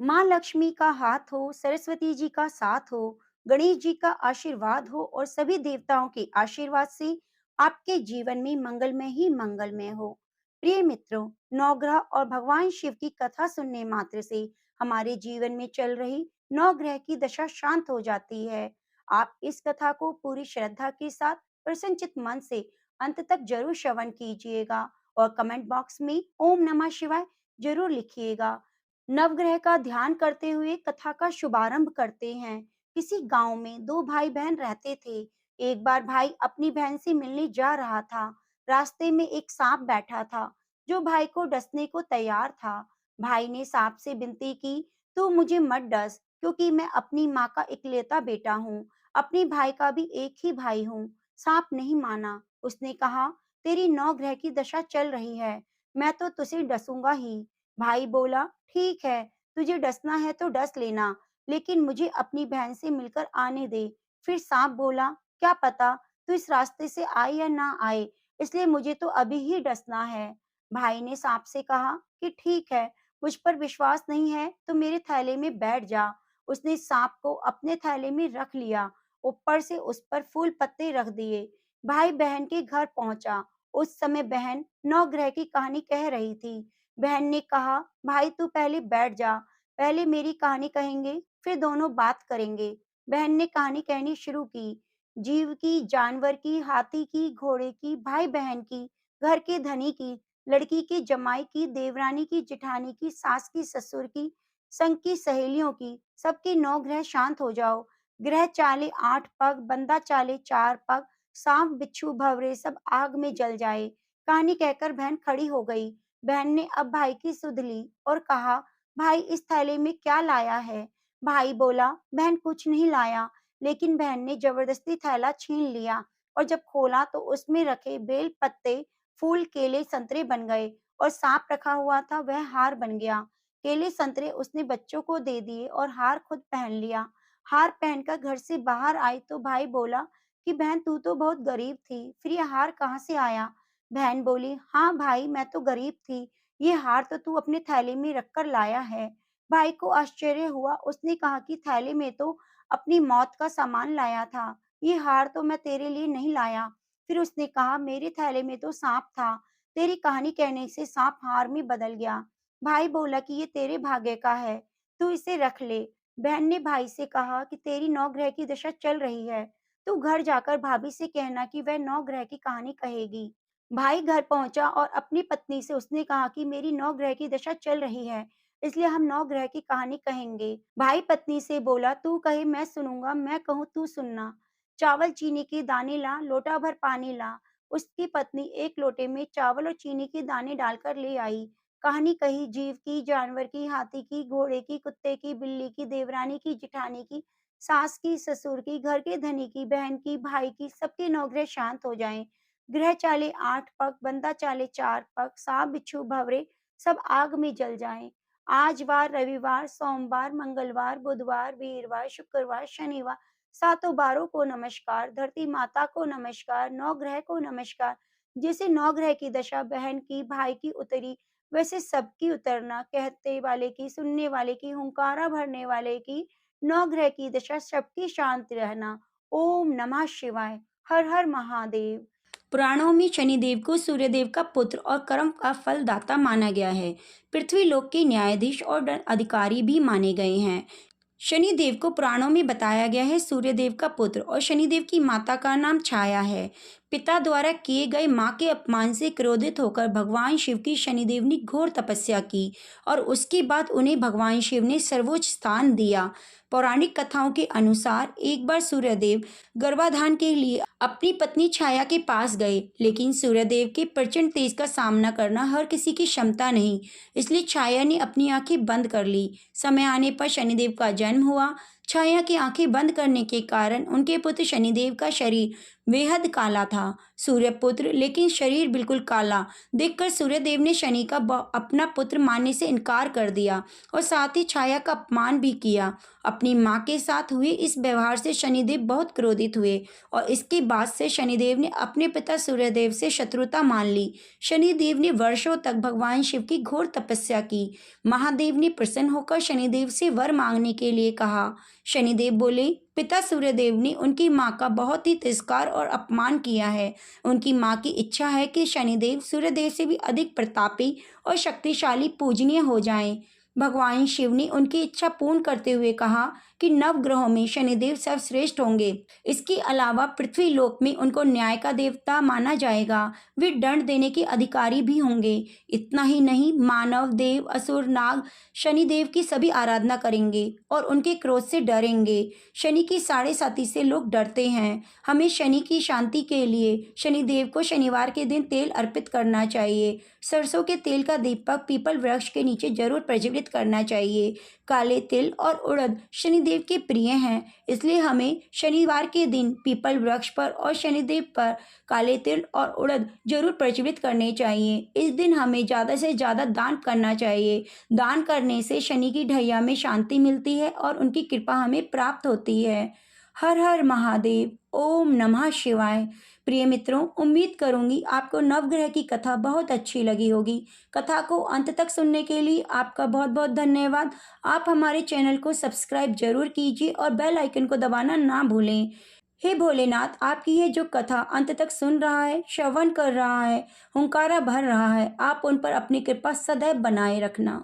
माँ लक्ष्मी का हाथ हो, सरस्वती जी का साथ हो, गणेश जी का आशीर्वाद हो और सभी देवताओं के आशीर्वाद से आपके जीवन में मंगलमय ही मंगलमय हो। प्रिय मित्रों, नवग्रह और भगवान शिव की कथा सुनने मात्र से हमारे जीवन में चल रही नवग्रह की दशा शांत हो जाती है। आप इस कथा को पूरी श्रद्धा के साथ प्रसन्नचित मन से अंत तक जरूर श्रवण कीजिएगा और कमेंट बॉक्स में ओम नमः शिवाय जरूर लिखिएगा। नवग्रह का ध्यान करते हुए कथा का शुभारंभ करते हैं। किसी गांव में दो भाई बहन रहते थे। एक बार भाई अपनी बहन से मिलने जा रहा था। रास्ते में एक सांप बैठा था जो भाई को डसने को तैयार था। भाई ने सांप से विनती की, तू मुझे मत डस क्योंकि मैं अपनी माँ का इकलौता बेटा हूँ, अपने भाई का भी एक ही भाई हूँ। सांप नहीं माना। उसने कहा, तेरी नवग्रह की दशा चल रही है, मैं तो तुझे डसूंगा ही। भाई बोला, ठीक है, तुझे डसना है तो डस लेना, लेकिन मुझे अपनी बहन से मिलकर आने दे। फिर सांप बोला, क्या पता तू इस रास्ते से आए या ना आए, इसलिए मुझे तो अभी ही डसना है। भाई ने सांप से कहा कि ठीक है, मुझ पर विश्वास नहीं है तो मेरे थैले में बैठ जा। उसने सांप को अपने थैले में रख लिया, ऊपर से उस पर फूल पत्ते रख दिए। भाई बहन के घर पहुंचा। उस समय बहन नवग्रह की कहानी कह रही थी। बहन ने कहा, भाई तू पहले बैठ जा, पहले मेरी कहानी कहेंगे, फिर दोनों बात करेंगे। बहन ने कहानी कहनी शुरू की। जीव की, जानवर की, हाथी की, घोड़े की, भाई बहन की, घर के धनी की, लड़की की, जमाई की, देवरानी की, जिठानी की, सास की, ससुर की, संग की सहेलियों की, सबके नौ ग्रह शांत हो जाओ। ग्रह चाले 8 पग, बंदा चाले 4 पग, सांप बिच्छू भंवरे सब आग में जल जाए। कहानी कहकर बहन खड़ी हो गई। बहन ने अब भाई की सुध ली और कहा, भाई इस थैले में क्या लाया है? भाई बोला, बहन कुछ नहीं लाया। लेकिन बहन ने जबरदस्ती थैला छीन लिया और जब खोला तो उसमें रखे बेल पत्ते, फूल, केले, संतरे बन गए और सांप रखा हुआ था वह हार बन गया। केले संतरे उसने बच्चों को दे दिए और हार खुद पहन लिया। हार पहनकर घर से बाहर आई तो भाई बोला कि बहन तू तो बहुत गरीब थी, फिर ये हार कहाँ से आया? बहन बोली, हाँ भाई मैं तो गरीब थी, ये हार तो तू अपने थैले में रखकर लाया है। भाई को आश्चर्य हुआ। उसने कहा कि थैले में तो अपनी मौत का सामान लाया था, ये हार तो मैं तेरे लिए नहीं लाया। फिर उसने कहा, मेरे थैले में तो सांप था, तेरी कहानी कहने से सांप हार में बदल गया। भाई बोला कि ये तेरे भाग्य का है, तू इसे रख ले। बहन ने भाई से कहा कि तेरी नौ ग्रह की दशा चल रही है, तू घर जाकर भाभी से कहना कि वह नौ ग्रह की कहानी कहेगी। भाई घर पहुंचा और अपनी पत्नी से उसने कहा कि मेरी नौ ग्रह की दशा चल रही है, इसलिए हम नौ ग्रह की कहानी कहेंगे। भाई पत्नी से बोला, तू कहे मैं सुनूंगा, मैं कहूँ तू सुनना। चावल चीनी के दाने ला, लोटा भर पानी ला। उसकी पत्नी एक लोटे में चावल और चीनी के दाने डालकर ले आई। कहानी कही, जीव की, जानवर की, हाथी की, घोड़े की, कुत्ते की, बिल्ली की, देवरानी की, जिठानी की, सास की, ससुर की, घर के धनी की, बहन की, भाई की, सबके नौ ग्रह शांत हो जाएं। ग्रह चाले 8 पग, बंदा चाले 4 पग, सांप बिच्छू भंवरे सब आग में जल जाएं। आज वार, रविवार, सोमवार, मंगलवार, बुधवार, वीरवार, शुक्रवार, शनिवार, सातों बारों को नमस्कार, धरती माता को नमस्कार, नौ ग्रह को नमस्कार। जैसे नौ ग्रह की दशा बहन की, भाई की उतरी, वैसे सबकी उतरना, कहते वाले की, सुनने वाले की, हुंकारा भरने वाले की, नौ ग्रह की दशा सबकी शांत रहना। ओम नमः शिवाय। हर हर महादेव। पुराणों में शनिदेव को सूर्यदेव का पुत्र और कर्म का फल दाता माना गया है। पृथ्वी लोक के न्यायाधीश और अधिकारी भी माने गए हैं। शनिदेव को पुराणों में बताया गया है सूर्यदेव का पुत्र और शनिदेव की माता का नाम छाया है। पिता द्वारा किए गए मां के अपमान से क्रोधित होकर भगवान शिव की शनिदेव ने घोर तपस्या की और उसके बाद उन्हें भगवान शिव ने सर्वोच्च स्थान दिया। पौराणिक कथाओं के अनुसार एक बार सूर्यदेव गर्भाधान के लिए अपनी पत्नी छाया के पास गए, लेकिन सूर्यदेव के प्रचंड तेज का सामना करना हर किसी की क्षमता नहीं, इसलिए छाया ने अपनी आंखें बंद कर ली। समय आने पर शनिदेव का जन्म हुआ। छाया की आंखें बंद करने के कारण उनके पुत्र शनिदेव का शरीर बेहद काला था। सूर्यपुत्र, लेकिन शरीर बिल्कुल काला देखकर सूर्यदेव ने शनि का अपना पुत्र मानने से इनकार कर दिया और साथ ही छाया का अपमान भी किया। अपनी माँ के साथ हुए इस व्यवहार से शनिदेव बहुत क्रोधित हुए और इसके बाद से शनिदेव ने अपने पिता सूर्यदेव से शत्रुता मान ली। शनिदेव ने वर्षों तक भगवान शिव की घोर तपस्या की। महादेव ने प्रसन्न होकर शनिदेव से वर मांगने के लिए कहा। शनिदेव बोले, पिता सूर्यदेव ने उनकी माँ का बहुत ही तिरस्कार और अपमान किया है। उनकी माँ की इच्छा है कि शनिदेव सूर्यदेव से भी अधिक प्रतापी और शक्तिशाली पूजनीय हो जाएं। भगवान शिव ने उनकी इच्छा पूर्ण करते हुए कहा कि नवग्रहों में शनिदेव सर्वश्रेष्ठ होंगे। इसके अलावा पृथ्वी लोक में उनको न्याय का देवता माना जाएगा। वे दंड देने के अधिकारी भी होंगे। इतना ही नहीं, मानव, देव, असुर, नाग शनिदेव की सभी आराधना करेंगे और उनके क्रोध से डरेंगे। शनि की साढ़े साती से लोग डरते हैं। हमें शनि की शांति के लिए शनिदेव को शनिवार के दिन तेल अर्पित करना चाहिए। सरसों के तेल का दीपक पीपल वृक्ष के नीचे जरूर प्रज्वलित करना चाहिए। काले तिल और उड़द शनिदेव के प्रिय हैं, इसलिए हमें शनिवार के दिन पीपल वृक्ष पर और शनिदेव पर काले तिल और उड़द जरूर प्रज्वलित करने चाहिए। इस दिन हमें ज़्यादा से ज़्यादा दान करना चाहिए। दान करने से शनि की ढैया में शांति मिलती है और उनकी कृपा हमें प्राप्त होती है। हर हर महादेव। ओम नमः शिवाय। प्रिय मित्रों, उम्मीद करूंगी आपको नवग्रह की कथा बहुत अच्छी लगी होगी। कथा को अंत तक सुनने के लिए आपका बहुत बहुत धन्यवाद। आप हमारे चैनल को सब्सक्राइब जरूर कीजिए और बेल आइकन को दबाना ना भूलें। हे भोलेनाथ, आपकी ये जो कथा अंत तक सुन रहा है, श्रवण कर रहा है, हुंकारा भर रहा है, आप उन पर अपनी कृपा सदैव बनाए रखना।